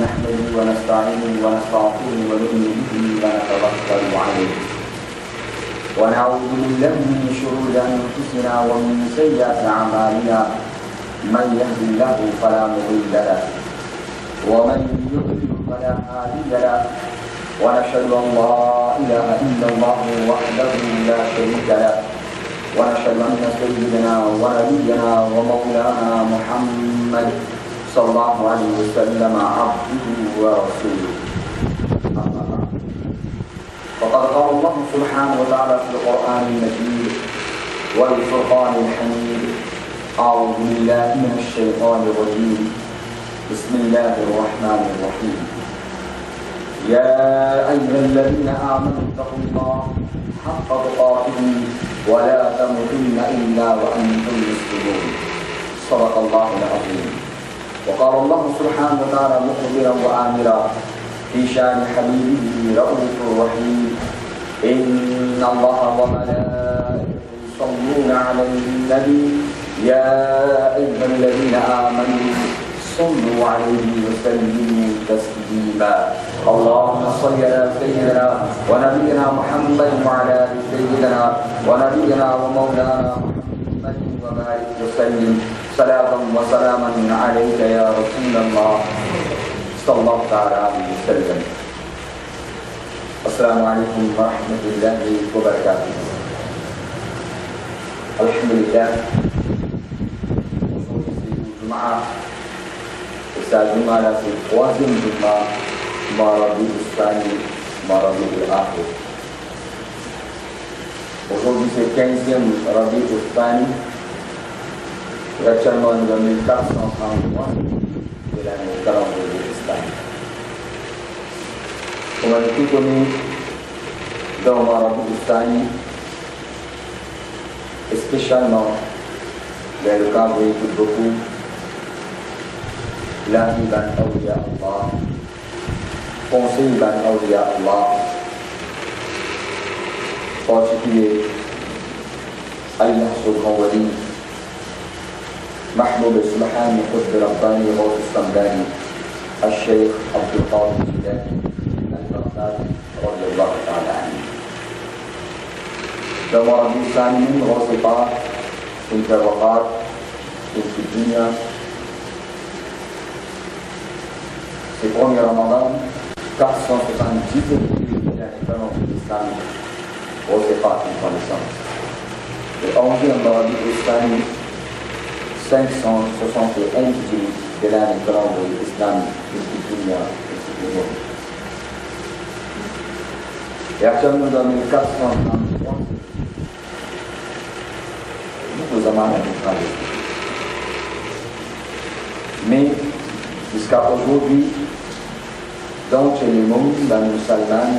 نحمده ونستعينه ونستغفره ونؤمن به ونتوكل عليه ونعوذ بالله من شرور أنفسنا ومن سيئات أعمالنا من يهد الله فلا مضل له ومن يضلل فلا هادي له ونشهد أن لا إله إلا الله وحده لا شريك له ونشهد أن سيدنا ونبينا ومولانا محمد صلى الله عليه وسلم عبده ورسوله. فقد قال الله سبحانه وتعالى في القرآن المجيد والفرقان الحميد: أعوذ بالله من الشيطان الرجيم، بسم الله الرحمن الرحيم. يا أيها الذين آمنوا اتقوا الله حق تقاته ولا تموتن إلا وأنتم مسلمون. صدق الله العظيم. وقال الله سبحانه وتعالى مخبرا وآمرا في شأن حبيبه رؤوف رحيم: إن الله وملائكته يصلون على النبي يا أيها الذين آمنوا صلوا عليه وسلموا تسليما. اللهم صل على سيدنا ونبينا محمد وعلى آل سيدنا ونبينا ومولانا محمد وبارك وسلم صلاة وسلاما عليك يا رسول الله صلى الله عليه وسلم. السلام عليكم ورحمة الله وبركاته. الحمد لله. Jumlah adalah wazim jumlah Rabiul Tsani, Rabiul Akhir. Aujourd'hui c'est 15e Rabiul Tsani, actuellement nous sommes 1433 de l'année calendrier islamique. Comme on est tout connu dans Rabiul Tsani, et spécialement dans le cadre de beaucoup Lahi ban awliya Allah, conseil ban awliya Allah, particulier Allah subhanahu wa ta'ala, Mahmoud Subhani Qutb Rabbani Ghaus Samdani, Al-Sheikh Abdul Qadir Jilani Al-Baghdadi radiyallahu ta'ala anhu. Dans Rabiul Tsani min Ghasiqat, Interwaqat, Intidunia. C'est le premier Ramadan, 470 de l'année islamique, au départ d'une connaissance. Le 11e Rabiul Tsani, 571 de l'année islamique, et actuellement dans 1433, beaucoup de mal à travailler. Mais jusqu'à aujourd'hui, donc les monde dans le musulman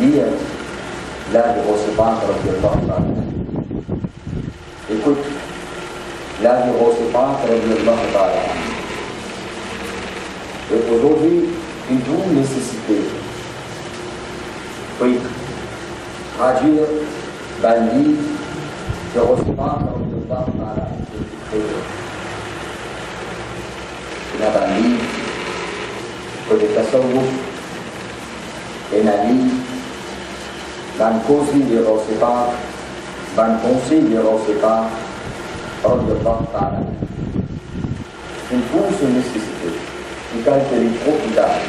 lire la de Rosépant radiallahu ta'ala. Écoute, la de Rosépant radiallahu ta'ala. Et aujourd'hui, une double nécessité. Oui, traduire dans le livre de Rosépant radiallahu ta'ala. Il y a un livre que les tasawwuf et un livre dans le conseil de Rosépart, dans le conseil de Rosépart, radiyallahu ta'ala. Une grosse nécessité, qui est profitable.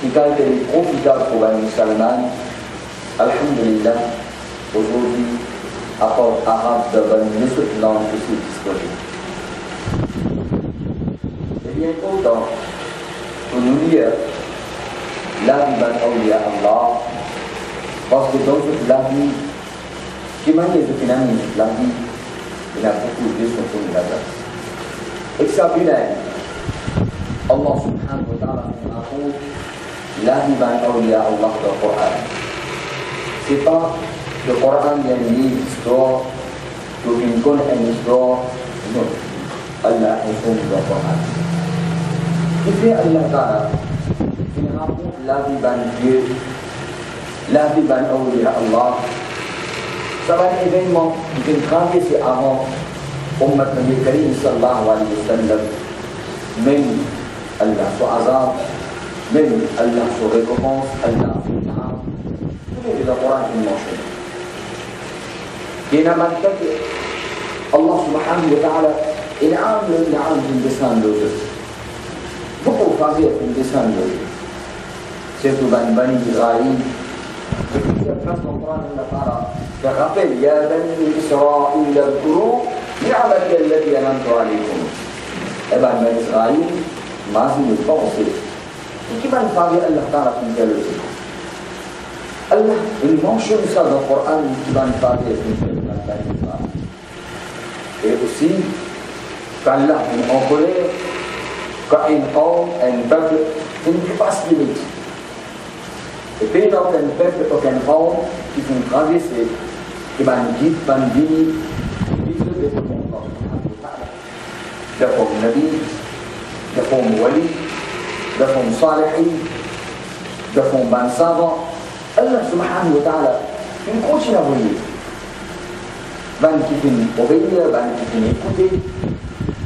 Qui est profitable pour un musulman. Alhamdulillah, aujourd'hui, à part arabe, dans une autre langue aussi disponible. C'est bien important pour nous lire la vie ban awliya Allah, parce que dans la vie, qui m'a dit que la vie, il y a beaucoup de choses pour nous là-dedans. Et ça vient Allah subhanahu wa ta'ala raconte la vie ban awliya Allah dans le Coran. C'est pas le Coran qui est une livre d'histoire, donc il connaît une histoire, non. Allah raconte dans le Coran. Il fait Allah Ta'ala, il raconte la vie ban Dieu, la vie ban awliya Allah. Ça va être un événement qui vient traverser avant Ummat Nabi Karim sallallahu alayhi wa sallam, même Allah se azab, même Allah se récompense, Allah se naam. Tout est dans le Coran qui mentionne. Kena mantak Allah subhanahu wa ta'ala in'am bin desan dulu. Beaucoup fazer bin desan dulu. Surtout Bani Israël. Ketika place dans le Coran Allah ta'ala te rappelle ya Bani Israël اذكروا نعمتي التي أنعمت عليكم. Bani Israël masih berpengaruh. Bagaimana fazer Allah ta'ala menjaga kita? Allah il mentionne ça dans le Coran qui va nous parler et aussi qu'Allah est en colère quand un peuple qui ne dépasse limite et puis dans un peuple aucun homme qui font traverser qui va nous dire لكم نبي لكم ولي لكم صالحين لكم بن صابر الله سبحانه وتعالى من كل شيء ولي بان كيفين وبيا بان كيفين يكوتي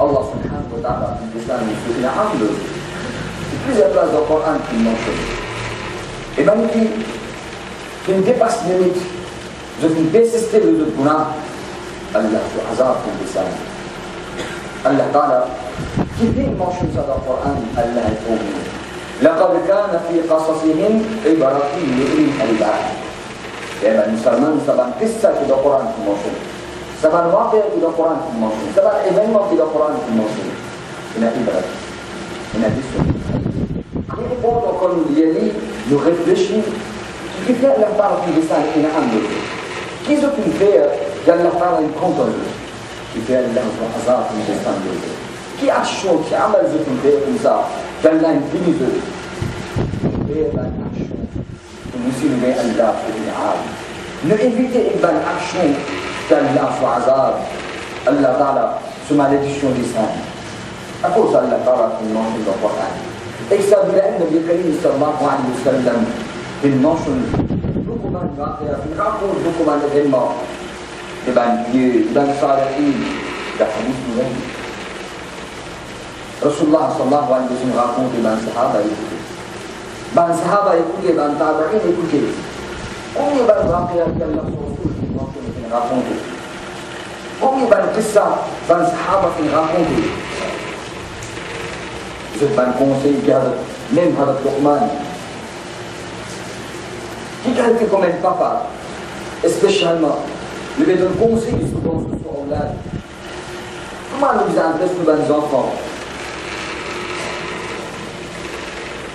الله سبحانه وتعالى في الإسلام يسوي عمله في plusieurs places dans le Coran qui mentionne et ben qui ne dépasse limite je vais persister le guna Allah se azab في الإسلام الله تعالى كيف mentionne ça dans le Coran Allah يقول لقد كان في قصصهم عبرة لأولي الألباب. يعني المسلمان سبعا قصة في القرآن في الموصول. سبعا واقع في القرآن في الموصول. سبعا إيفينمنت في القرآن في الموصول. هنا عبرة. هنا ديسو. Il faut qu'on y nous réfléchir. Qui fait la part du dessin in عنده. Qui est-ce qui fait la part in contrôle. Qui fait la hasard du dessin de. Qui a chaud, qui a mal de faire comme ça. Dans l'infinité, nous Allah ne évitez une bonne action d'Allah soit azab, Allah Ta'ala, sous malédiction d'Islam. À cause d'Allah Ta'ala qui mentionne dans le Coran. Et ça veut dire que le Karim sallallahu alayhi wa sallam, il mentionne beaucoup d'événements, des banquiers, des salihin, des hadiths nouvelles. Rasulullah sallallahu alayhi wa sallam raconte ban sahaba écouté. Ban sahaba écouté, ban tabi'in écouté. Combien ban waqi'a qu'Allah Rasul raconte. Combien ban qissa ban sahaba qui raconte. Je ban conseil même Hadrat Luqman. Qui calcule comme un papa, spécialement, lui donne conseil sur son aulad. Comment nous adressons nos enfants?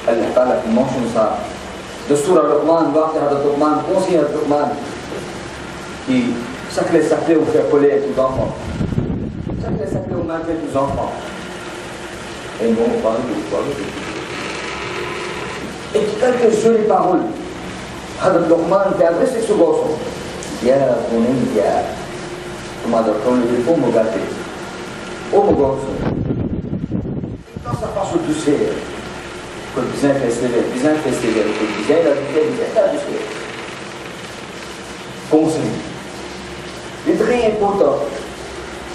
Allah Ta'ala qui mentionne ça. De Surah Luqman, Waqi'a de Luqman, conseiller de Luqman, qui sacré ou fait coller tous les enfants. Sacré ou marquer tous les enfants. Et nous, on parle de. Et quelques jolies paroles. Hadrat Luqman qui adresse ce gosse. Ya Bunayya, comment dire, il faut me gâter. Oh mon gosse. Dans sa façon de douceur. Que le bizarre festival, que le bizarre la douceur. Conseil. Il est très important.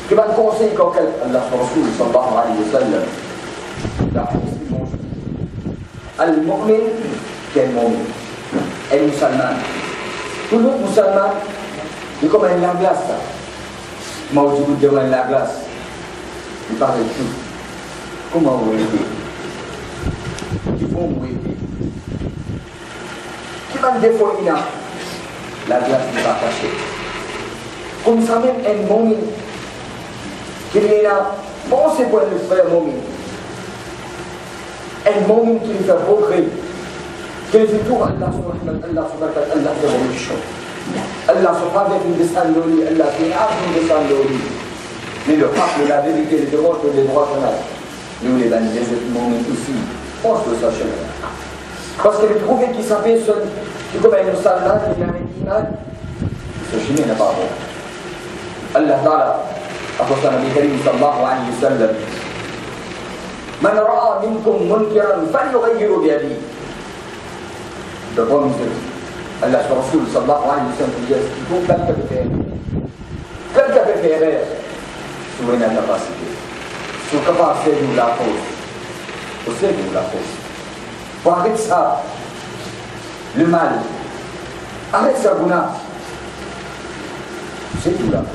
Que le conseil qu'auquel Allah Rasul sallallahu alayhi wa sallam, la hadith mange. Al-Mu'min, qui est le mu'min. Et le musulman. Tout le musulman, il est comme un glace. Moi, je vous dis la glace. Il parle de tout. Comment vous voulez? Qui vont mourir. Qui va le défaut, la glace n'est pas cachée. Comme ça même un moment qui est là, pensez pour le frère moment. Un moment qui lui fait progrès. Qui lui fait tout, Allah subhanahu Allah fait beaucoup de choses. Allah subhanahu wa ta'ala, Allah fait un descend de lui. Mais le peuple, la vérité, les droits, nous les bannis des moments aussi. Pense de ça chez nous. Parce que le trouvé qui s'appelle seul, qui comme un musulman, qui a un iman, ce chemin n'est pas bon. Allah Ta'ala, après ça, Nabi Karim sallallahu alayhi wa sallam, Man ra'a minkum munkiran falyughayyirhu biyadihi. De bon musulman. Allah Rasul sallallahu alayhi wa sallam dit il faut quelqu'un de faire. Quelqu'un de faire sur une capacité. Sur capacité de la cause. c'est vous la force. Pour arrêter ça, le mal, arrête ça, Bouna. C'est vous la force.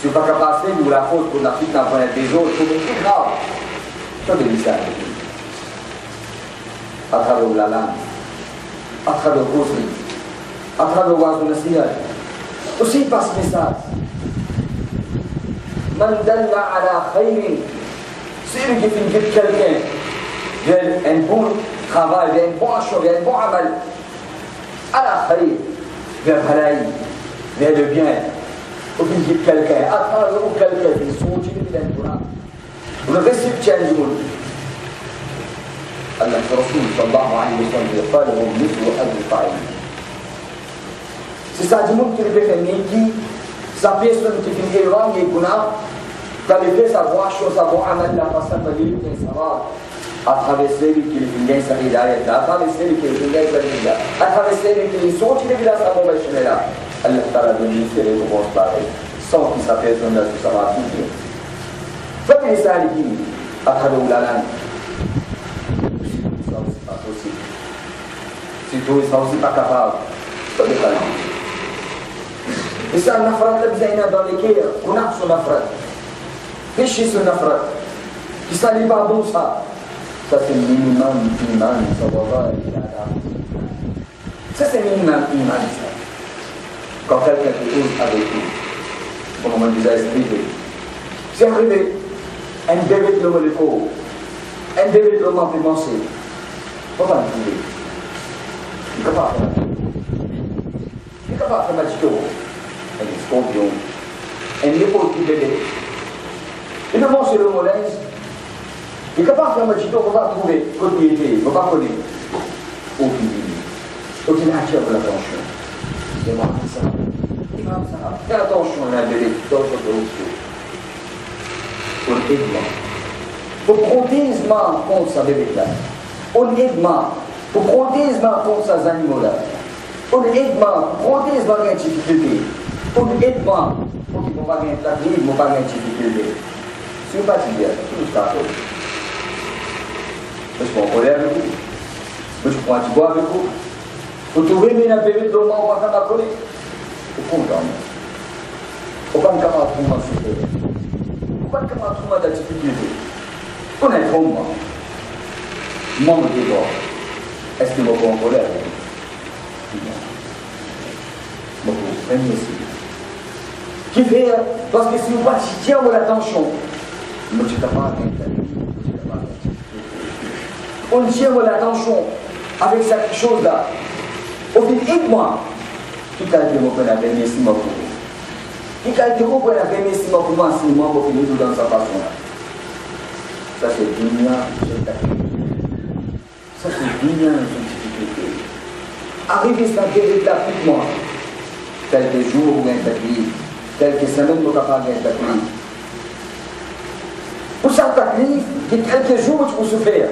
Si vous n'êtes pas capable de faire vous la force pour la fille dans des autres, c'est grave. Ça veut dire ça. À travers la langue, à travers le causerie, à travers le oiseau national. Aussi par ce message. Man dalla ala khayrin. C'est lui qui fait quelqu'un vers un bon travail, vers un bon achat, vers un bon amal. Ala khayr, vers halaï, vers le bien. Ou qui dit quelqu'un, à travers quelqu'un qui sont utilisés dans le Coran. Ou le récipient du monde. Allah Rasul sallallahu alayhi wa sallam dit قال هو مثل أجر الفاعل. C'est ça du monde qui le fait qui sa personne qui fait des rangs et guna quand il fait sa voix chose sa voix amal la façon de vivre ça va à travers celui qui le fait sa hidayah à travers celui qui le fait sa hidayah à travers celui qui le sorti de la sa bombe là Allah Ta'ala donne ses réponses pareilles sans que sa personne ne se va tout bien. Faut que ça lui dit à travers la langue. Si tu es aussi pas capable, tu es pas là. Et ça, nafrat, dans les cœurs, on a son nafrat. Péché son nafrat. Qui s'allie pas bon ça. Ça c'est le minimum iman, ça va voir. Ça c'est le minimum iman, ça. Quand quelqu'un te cause avec vous, comme on me disait, c'est arrivé, un bébé de l'homme le corps, un bébé de l'homme peut penser. Comment le trouver? Il est capable de faire. Il est capable de faire un petit un scorpion, un épaule qui bébé. Il ne mange le molège. Il est capable de faire un petit on va trouver propriété, on va connaître. Aucune action de l'attention. C'est moi, ça. Fais attention à un bébé dans votre option. Pour l'aidement. Pour protéger contre sa bébé-là. Honnêtement, pour protéger contre ces animaux-là. Honnêtement, pour protéger contre les difficultés. Honnêtement, pour qu'ils ne vont pas gagner de la vie, ils ne vont pas gagner de difficultés. Si vous ne pas dire, tout ce qu'on fait. Je suis en colère avec vous. Je prends un petit bois avec vous. Vous trouvez un bébé de l'homme, on va faire ma colère. Vous comprenez. Vous ne pouvez pas me faire un souffrir. Vous ne pouvez pas me faire un trouver de difficulté. On est trop moi. Membre de bord, est-ce que vous pouvez en colère? Vous pouvez qui fait, parce que si vous participez à l'attention, vous ne pouvez pas on tient l'attention avec cette chose-là. Au fait, aide-moi. Qui calcule mon père avec mes ciments pour vous? Qui calcule mon père avec mes ciments pour moi, si moi, pour finir tout dans sa façon-là? Ça, c'est bien, ça c'est bien une difficulté. Arriver à guérir gratuitement, quelques jours ou un taquis, quelques semaines pour pas gagner un taquis. Pour chaque taquis, il y a quelques jours où tu peux souffrir.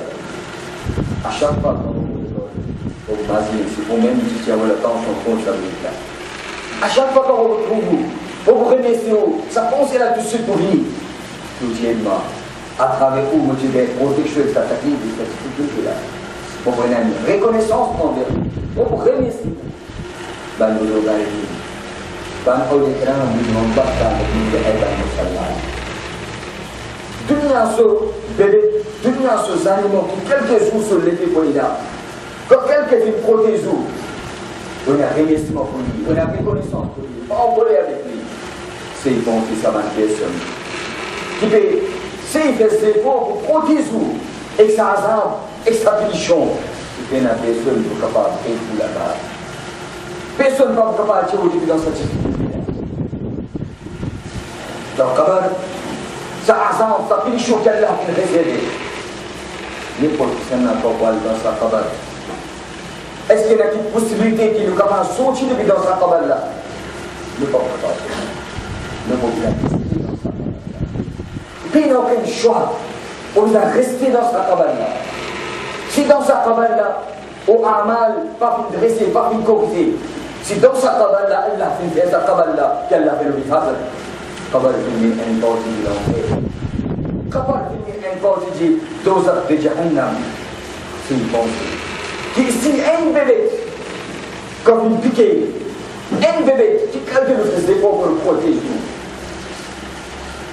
À chaque fois qu'on vous basez, c'est pour même si tu as le temps, on compte la vie. À chaque fois qu'on vous retrouve, vous vous remerciez, ça pense là tout de suite pour vivre. Tout tièdement, à travers où vous devez protéger cette taquis, cette difficulté-là. Pour une reconnaissance envers vous, pour remercier. Ben nous l'organisons. Ben au l'écran, nous n'avons pas de dunia ce animaux qui quelques jours sur l'effet pour les arbres. Quand quelqu'un fait protéger, on a remerciement pour lui, on a reconnaissance pour lui, on peut aller avec lui. C'est bon que ça va question. Qui fait, s'il fait ses efforts pour protéger, et ça azab, et ça pichon, il y a personne qui est capable de faire tout là-bas. Personne n'est pas capable de tirer dans cette difficulté. Donc, ça azab, ça pichon qu'elle a réservé. N'importe qui n'a pas dans sa cabane. Est-ce qu'il y a une possibilité qu'il est capable de sortir dans sa cabane là? Il n'est pas capable. Il n'est pas capable. Puis il n'a aucun choix. On va rester dans sa cabane là. Si dans sa cabane là, au amal, pas de dresser, pas de corriger. Si dans sa cabane là, elle a fait sa cabane là, qu'elle a fait le bifaz, cabane est une partie de l'enfer. capable de venir un corps qui dit Dozat de Jahannam. C'est une pensée. Qui ici, un bébé, comme une piquée, un bébé qui calcule les efforts pour le protéger.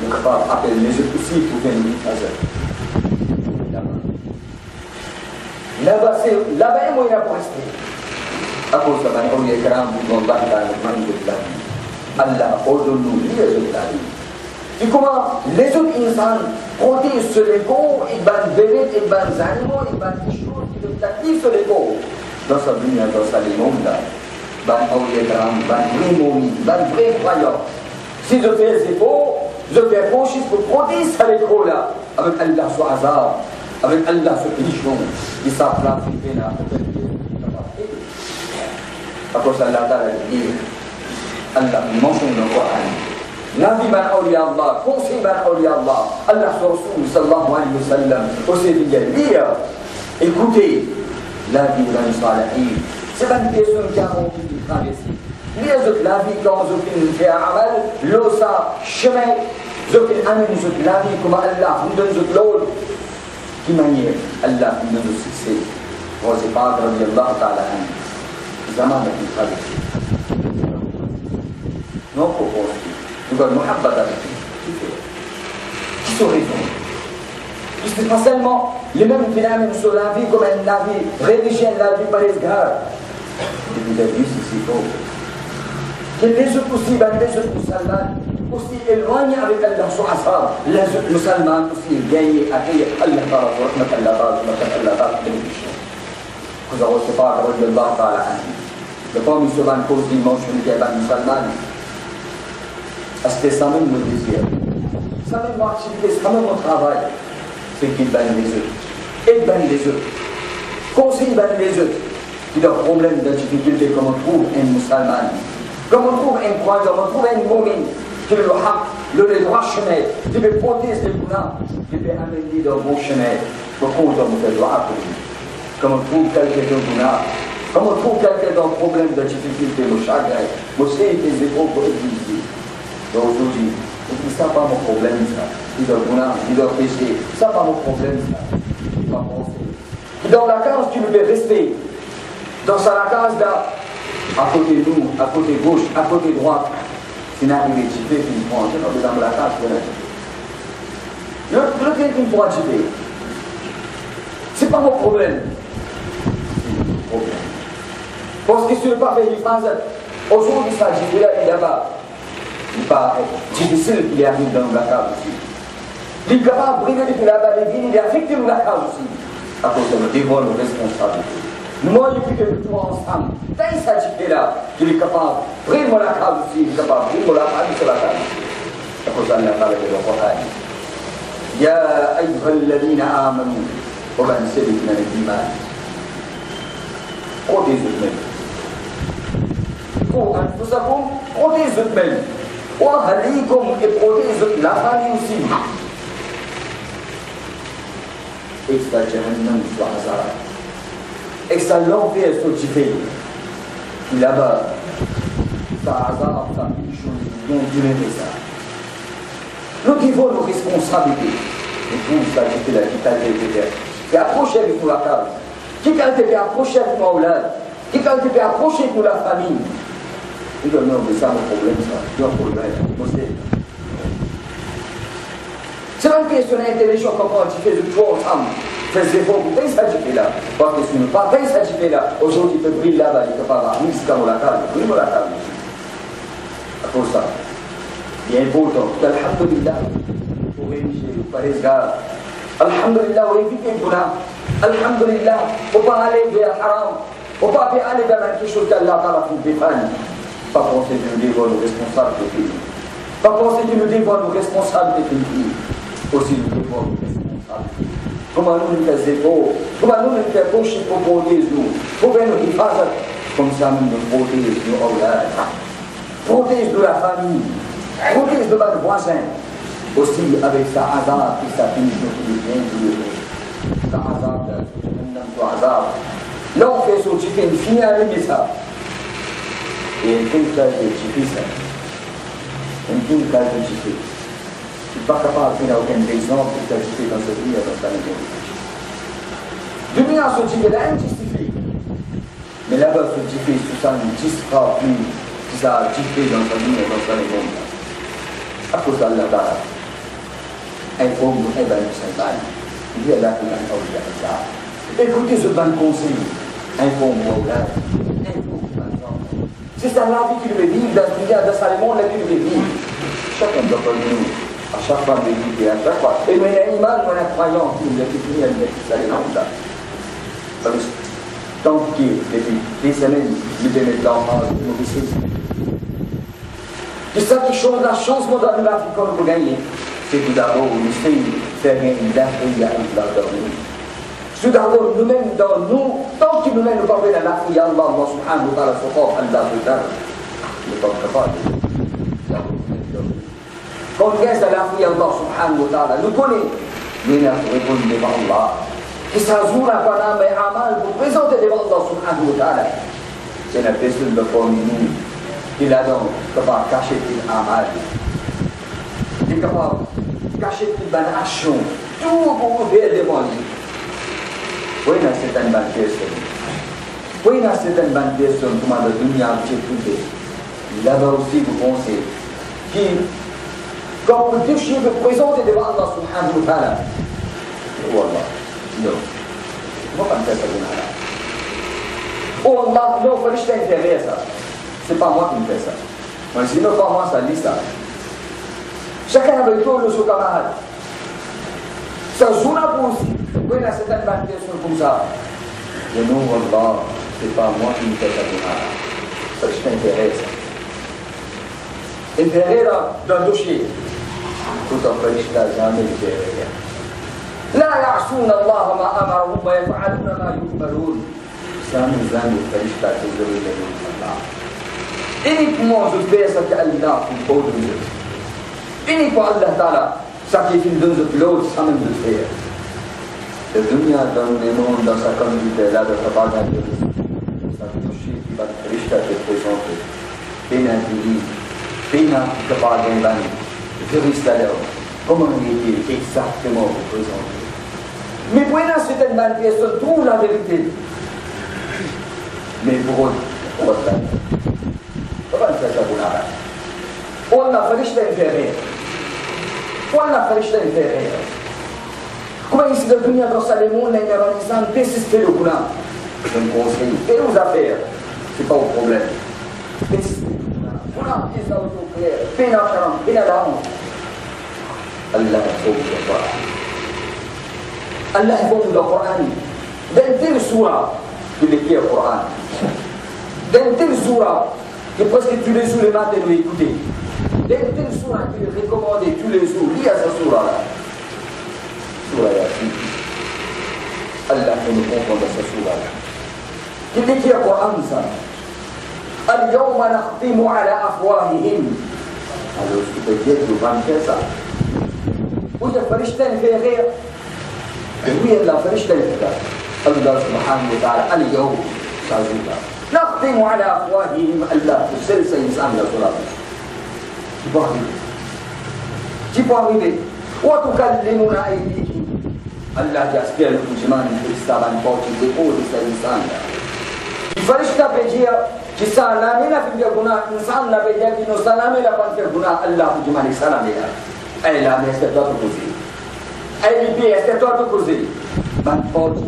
Le capable appelle les autres aussi pour venir à ça. Là-bas, il moyen pour rester. À cause de la manière où Karam, vous n'avez pas le monde de la vie. Allah ordonne-nous les autres la vie. Et comment les autres insan protègent sur les corps, ils bandent bébés, ils bandent animaux, ils bandent des choses, ils bandent actifs sur les corps. Dans sa vie, dans sa vie, là, bandent Awliya Karam, bandent vrais momies, bandent vrais croyants. Si je fais les efforts, je fais franchise pour protéger ça les corps là, avec Allah sur hasard. Avec Allah sur pénition, ils savent planifier là, après ça, Allah dit, Allah mentionne dans le Coran, Nabi ban awliya Allah, conseil ban awliya Allah, Allah sur Rasul sallallahu alayhi wa sallam, aussi dit, lire, écoutez, la vie de l'Israël, c'est pas une question qui a envie de traverser. Lire la vie quand je fais un amal, l'osa, chemin, je fais un la vie comme Allah, nous donne l'autre. Qui manière Allah nous donne le succès. Moi, c'est pas radiallahu ta'ala anhu. Zaman qui traverse. Non, pourquoi? Nous avons muhabbat avec lui. Qui sont raisons? C'est pas seulement les mêmes phénomènes sur la vie comme la vie rédigée, la vie par les gars. Et vous avez vu, c'est faux. Que les autres aussi, les autres musulmans, aussi éloignés avec Allah sur Asra, les autres musulmans aussi gagnés à qui Allah ta'ala, Allah ta'ala, vous avez reçu par la parole de Allah ta'ala. Le temps musulman cause dimanche, on est à musulman. C'était ça même mon désir. Ça même mon activité, ça même mon travail. C'est qu'il bannent les autres. Et bannent les autres. Conseille bannent les autres. Il a un problème de difficulté comme on trouve un musulman. Comme on trouve un croyant, comme on trouve un moumine. Qui le haq, le droit chemin, qui veut protéger les bounins, qui veut amener dans le bon chemin, pour qu'on doit faire droit pour lui. Comme on trouve quelqu'un dans le bounin, comme on trouve quelqu'un dans le problème de difficulté, le chagrin, vous savez, les épaules pour utiliser. Donc aujourd'hui, ça n'est pas mon problème, ça. Il doit bounin, il doit pécher, ça n'est pas mon problème, ça. Il doit penser. Dans la case, tu veux rester. Dans la case, là, à côté de nous, à côté gauche, à côté droite. C'est n'arrivé à chipper qui me prend, je n'ai pas dans la case pour le truc qui me prend à chipper. C'est pas mon problème. C'est mon problème. Parce que si je ne pas faire une phrase, aujourd'hui ça chipper là, il n'y a pas. Il n'est pas difficile qu'il arrive dans la case aussi. Il est capable de briller depuis là-bas, il est affecté dans la case aussi. À cause de nous dévoile nos responsabilités. Moi, depuis que nous sommes ensemble, tant il s'agit là, qu'il est capable de prendre la case aussi, il est capable de prendre la case sur la case. C'est pour ça qu'il a parlé de l'Oran. Ya ayyuhalladhina amanu, wa man sabitna al-iman. Protégez vous-même. Pour anfusakum, protégez vous-même. Wa ahlikum, et protégez la famille aussi. Et ça, Jahannam, soit hasard. Et que ça l'enfer sur Jifé. Là-bas, ça hasard, ça punition, ils ont dû ça. Nous devons nos responsabilités. Et tout ça, Jifé, là, qui t'a été fait approcher avec nous la case. Qui t'a été approché avec nous là. Qui t'a été approché avec nous la famille. Et donc, non, mais ça, mon problème, ça. C'est un problème. C'est pas une question d'intelligence, comment tu fais du tout ensemble. Fais des efforts pour ça tu là. Parce que si tu ne pas ça tu là, aujourd'hui tu peux briller là-bas, tu peux pas avoir mis comme la table, brille la table. À cause de ça. Il est important. Alhamdulillah, pour rédiger, pour les gars. Alhamdulillah, pour éviter le boulot. Alhamdulillah, pour ne pas aller vers haram. Pour ne pas aller vers quelque chose qu'Allah t'a fait défendre. Pas penser que nous devons nos responsabilités. Pas penser que nous devons nos responsabilités. Aussi nous devons nos responsabilités. Comment nous nous faisons, comment nous nous faisons pencher pour protéger nous, pour nous y faire comme ça nous nous protéger nos aulades, protéger de la famille, protéger de nos voisins, aussi avec sa hasard et sa punition qui vient de sa hasard, sa hasard. Là on fait son chicken, il finit à aimer ça. Et une cas de chicken ça. Une cas de chicken. Je ne suis pas capable de faire aucun exemple pour t'ajouter dans cette vie, dans ta maison. Dunia se dit, elle justifie. Mais là-bas se dit, tout ça ne sera plus, ça a diffé dans sa vie et dans sa maison. À cause d'Allah, il faut nous aider à nous il y a là qui va écoutez ce bon conseil, il faut nous aider, il faut nous. C'est ça la vie qu'il veut vivre, dans sa monde, la vie qu'il veut vivre. Chacun doit nous. À chaque fois de vie, à chaque fois. Et mais l'animal, on a croyant qu'il a fini à mettre ça les langues là. Parce que tant qu'il depuis des semaines, il était maintenant en mauvais. C'est ça qui change la chance dans l'Afrique pour gagner. C'est tout d'abord nous faire gagner l'Afrique à nous. Tout d'abord nous-mêmes dans nous, tant que nous-mêmes nous parlons de l'Afrique, Allah subhanahu wa ta'ala, Allah ne pas capable. Quand on reste à l'Afrique, Allah subhanahu wa ta'ala, nous connaissons, nous répondons devant Allah. Et ça joue la paname et amal pour présenter devant Allah subhanahu wa ta'ala. C'est la personne de parmi nous qui l'a donc capable de cacher une amal. Il est capable de cacher une bonne action. Tout pour ouvrir devant lui. Oui, c'est une bonne personne. Oui, c'est une bonne personne comme la dunya qui est tout. Là-bas aussi, vous pensez qui quand vous déchirez vous présenter devant Allah subhanahu wa ta'ala. Oh Allah, non. On ne va pas me faire ça de Allah. Oh Allah, non, il faut que je t'intéresse ça. C'est pas moi qui me fais ça. Moi, je dis non, pas moi, ça lit ça. Chacun avec tout le son camarade. Ça joue là pour aussi. Oui, là, c'est une bonne question comme ça. Je dis non, Allah, c'est pas moi qui me fais ça de Allah. Ça, je t'intéresse. Intérêt dans le dossier. Tout en fait, je n'ai jamais fait. لا يعصون الله ما أمرهم ويفعلون ما يؤمرون. سامي زاني فرشتة تزوي لهم الله. Uniquement je fais ce qu'Allah vous autorise. Uniquement Allah Ta'ala, ça qui est dans l'autre, ça même de faire. La dunya dans le monde, dans sa conduite, là, de sa bagage, ça touche qui va فرشتة te présenter. Bina dili, bina kepada bani. Ferishta là. Comment il est exactement représenté. Mais pour une certaine manifestation, trouve la vérité. Mais pour eux, on va faire ça pour l'arrêt. On a fait l'inférieur. On a fait l'inférieur. Comment ici, le dunya dans sa monde, il y a un instant, persister le Coran. Je me conseille. Et aux affaires, ce n'est pas un problème. Persister le Coran. On a ça au clair. Peine à faire, peine à la honte. Allah Subhanahu Allah يقول القرآن dans telle sourate tu l'écris au Coran dans telle sourate que presque tous les jours le matin nous écouter dans telle sourate tu le recommandes tous les jours lis à cette sourate là sourate Yasin Allah fait nous comprendre dans cette sourate là tu l'écris au Coran ça اليوم نختم على أفواههم alors tu peux dire que van faire ça وإذا فرشتين في غير وهي الله فرشتين في الله سبحانه وتعالى اليوم تعزيزا نختم على أفواههم الله السلسة إنسان لا صلاة تبارك وتكلمنا أيديهم الله جاسبيا لكم جمان في السابان فوتي بقول إنسان فرشتة بجيا كسانا منا في الجنة إنسان لا بجيا كنو سلام لا بان في الجنة الله جمان سلام لها أي لا مستطاع تكوزي أي بي استطاع تكوزي من فوتي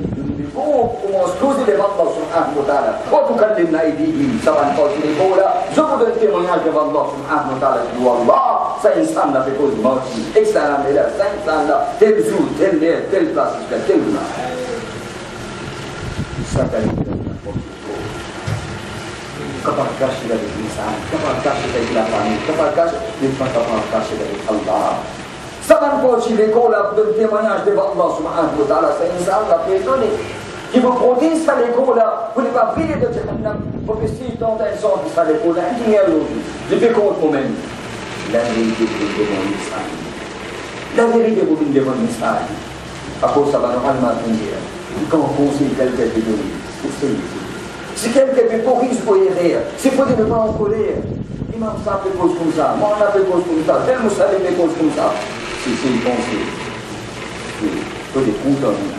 como scusi le Allah subhanahu wa ta'ala وتكلمنا أيديهم سواء فوتي لقولا زبد التمنيات في الله سبحانه وتعالى والله سإنسان لا بكل موتي إسلام إلى سإنسان لا تلزول تلنير تلباس تلنا سكري كفر كاشي للإنسان كفر كاشي للإنسان كفر كاشي لله سبحان فوتي لقولا بالتمنيات في الله سبحانه وتعالى سإنسان لا بكل qui vous protège par les cours là, vous ne pas prier de Jahannam, pour que si tant un sort qui sera les cours là, il y a l'autre. Je fais compte moi-même. La vérité vous demande l'Israël. La vérité vous demande l'Israël. À cause ça va normalement dire. Quand on conseille quelqu'un de donner, c'est si quelqu'un peut corriger pour errer, c'est pour ne pas en colère. Imam ça fait cause comme ça, moi on a fait cause comme ça, tel Moussa fait cause comme ça. c'est une pensée. Il faut des comptes en nous.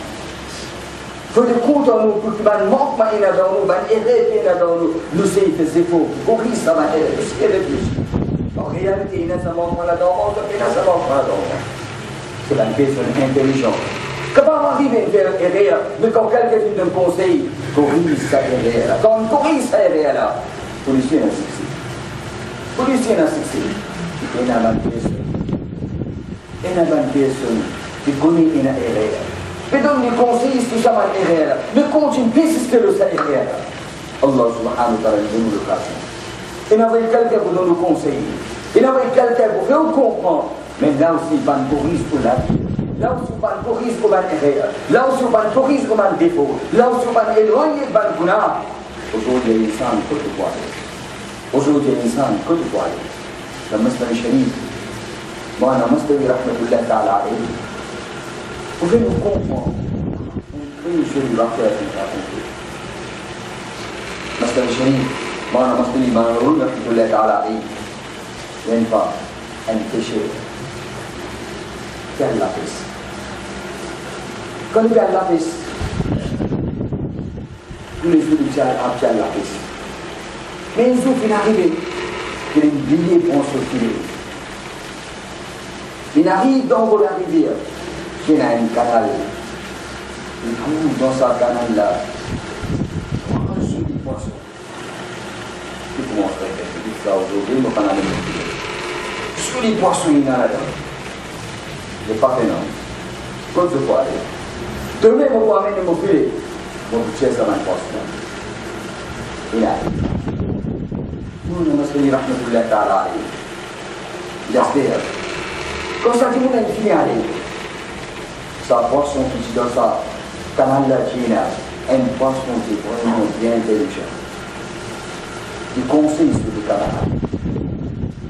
Il faut des comptes en nous pour que le manquement est dans nous, l'erreur est dans nous. Nous, c'est des efforts. Pour qui ça va être? C'est réfléchi. En réalité, il y a un manquement là-dedans, il y a un manquement là-dedans. C'est la personne intelligente. Comment arriver à faire erreur? Mais quand quelqu'un fait un conseil, corrige sa erreur. Quand on corrige sa erreur, le policier n'a succès. Le policier n'a succès. Il y a une personne. Il y a une personne qui connaît une erreur. Il donne des conseils sur sa erreur. Mais continue à persister de sa erreur. Allah subhanahu wa ta'ala nous donne l'occasion. Il y avait quelqu'un pour donner le conseil. Il y avait quelqu'un pour faire comprendre. Mais là aussi, il va nous corriger pour la vie. Là où on va corriger comme un erreur, là où on va corriger comme un défaut, là où on va éloigner de Balgouna. Aujourd'hui, il y a l'insan côté poil. Aujourd'hui, il y a l'insan côté poil. Le Masdar Sharif, moi, le Masdar Rahmatullah Ta'ala alayhi. Vous pouvez nous comprendre. Oui, je vais vous faire compris. Masdar Sharif, moi, le Masdar Rahmatullah Ta'ala alayhi. Il y a une femme, un péché. Quelle la pisse. Quand il y a la pisse, tous les jours, il y a la pisse. Mais il faut qu'il arrive, qu'il y ait un billet pour se filer. Il arrive dans la rivière, il y a un canal. Il trouve dans ce canal-là un joli poisson. Il commence à faire ça aujourd'hui, mais on a le joli poisson, il y en a là-dedans. Je n'ai pas fait non. Comme je peux aller. Demain, je vais amener mon filet. Je vais chercher ça dans le poisson. Il a. Nous, nous sommes Rahmatullah Ta'ala. J'espère. Quand ça dit, on a une fille à aller. Sa poisson qui est dans sa canal-là, qui est là, un poisson qui est vraiment bien intelligent. Il conseille sur le camarade.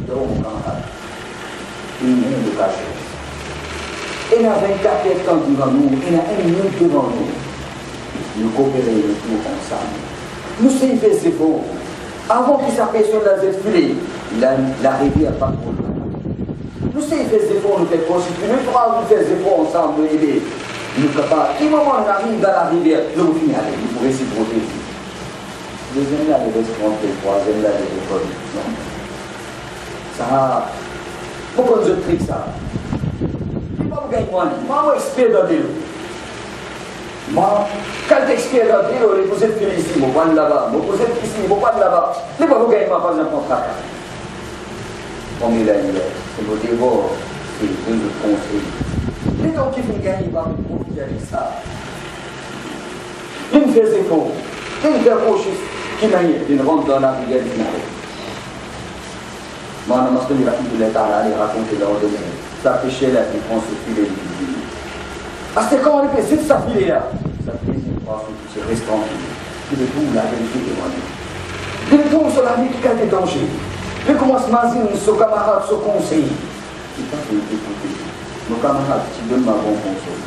De mon camarade. Il n'est de cacher. Il y a 24 ans devant nous, il y a 1 minute devant nous. Nous coopérons tous ensemble. Nous sommes fait c'est bon. Avant que sa personne la filée, la rivière pas pour nous. Nous sommes fait c'est bon, nous faisons constituer, nous pourrons faire des efforts ensemble, nous aider. Nous sommes capables. À quel moment on arrive dans la rivière, nous finissons aller, nous pourrons s'y protéger. Deuxième là, les restaurantés, troisième là, les écoles. Non. Ça, pourquoi je trique ça? Moi, expert dans l'île. Moi, quand expert dans l'île, vous êtes ici, vous êtes là-bas, vous êtes ici, vous êtes là-bas. Les pas vous gagnez pas un contrat. Comme il a dit, c'est vos dévots, c'est deux autres conseils. Les gens qui vont gagner, pas vous profiter avec ça. Ils me faisaient faux. Ils me faisaient faux, qui m'a dit, ils rentrent dans la rivière du Nord. Moi, je me suis dit, Rahmatullah Ta'ala, aller raconter dans le domaine. Ça péché là, qui prend ce filet de vie. Parce que quand on fait c'est ça filet là, ça fait une poisson qui se reste tranquille. Il est tout la vérité devant nous. Il est tout sur la vie qui a des dangers. Il commence à imaginer ce camarade, ce conseil. Il n'est pas fait écouter. Nos camarades qui donnent ma bon conseil.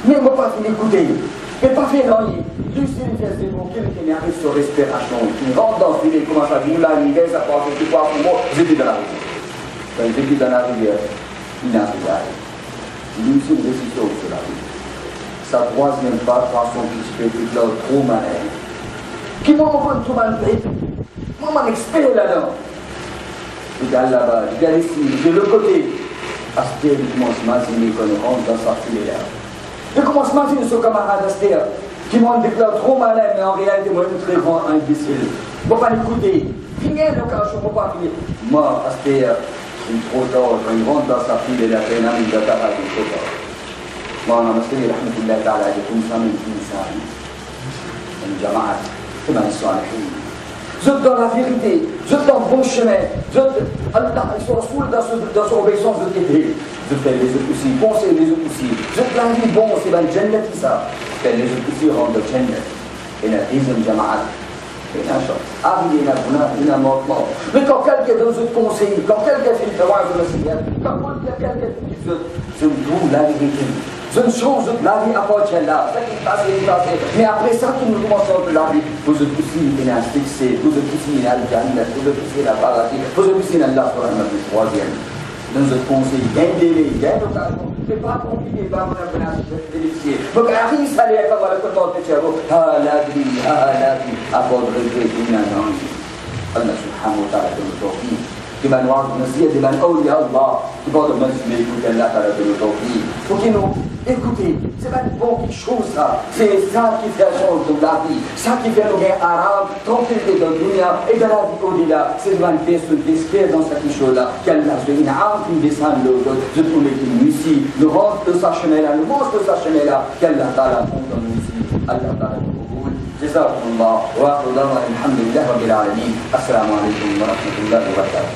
Mais il ne va pas l'écouter. Il n'est pas fait l'ennuyer. Lui, c'est une pièce de mots, quelqu'un qui arrive sur respiration, qui rentre dans le filet, commence à dire là, il est, ça passe, tu vois, pour moi, j'étais dans la rivière. Quand j'étais dans la rivière, il n'a pas de il y a une décision sur la vie. Sa troisième façon qui se fait toute là, trop malin. Qui m'a envoyé tout mal fait. Moi, je suis expert là-dedans. Je regarde là-bas, je regarde ici, de l'autre côté. Astér, il commence à imaginer qu'on rentre dans sa filet là. Je commence à imaginer ce camarade Astér qui m'a déclaré trop malin, mais en réalité, moi, je suis très grand imbécile. Je ne vais pas l'écouter. Finir l'occasion, je ne vais pas finir. Moi, Astér, trop tard, quand il rentre dans sa file, il a fait un ami de tabac, il est trop tard. Moi, on a dit, Rahmatullah Ta'ala, il y a comme ça, mais il ça. Une jamaat, c'est ma histoire, je êtes dans la vérité, je êtes dans le bon chemin, je êtes ils sont dans son obéissance de t'aider. Je fais les autres aussi, pensez les autres aussi. Je êtes la vie, bon, c'est dans le Jannat, ça. Je fais les autres aussi, rentrent dans le Jannat. Et la deuxième jamaat. Arrivé à la mort. Mais quand quelqu'un donne ce conseil, quand quelqu'un fait le travail de la cigarette, quand quelqu'un fait le je me trouve la vérité. Je ne change de la vie à part là. Ça qui passe, il passe. Mais après ça, tout nous commençons de la vie. Vous êtes aussi une fixé, vous êtes aussi une algane, vous êtes aussi la paradis, vous êtes aussi une Allah sur la troisième. dans un conseil, il y a un délai, il y a une occasion. C'est pas compliqué, pas mon avenir, c'est délicieux. Donc, arrive, ça l'est, comme le côté de Tchéro, la vie, à votre regret, Allah subhanahu wa ta'ala de l'autorie. Qui m'a noir, de man awliya Allah, qui va de m'assumer tout Allah ta'ala de l'autorie. Faut qu'ils nous écoutez, c'est pas une bonne chose ça. C'est ça qui fait change de la vie, ça qui fait nous gagner arabe, tranquillité dans le dunya et dans la vie au-delà. C'est de manifester d'espère dans cette chose-là. Qu'Allah se une âme qui descend le je trouve qu'il ici, le rentre de sa chemin-là, le mange de sa chemin-là, qu'Allah ta'ala compte dans nous ici. Allah ta'ala nous recouvre. جزاكم الله وآخر دعوانا الحمد لله رب العالمين السلام عليكم ورحمة الله وبركاته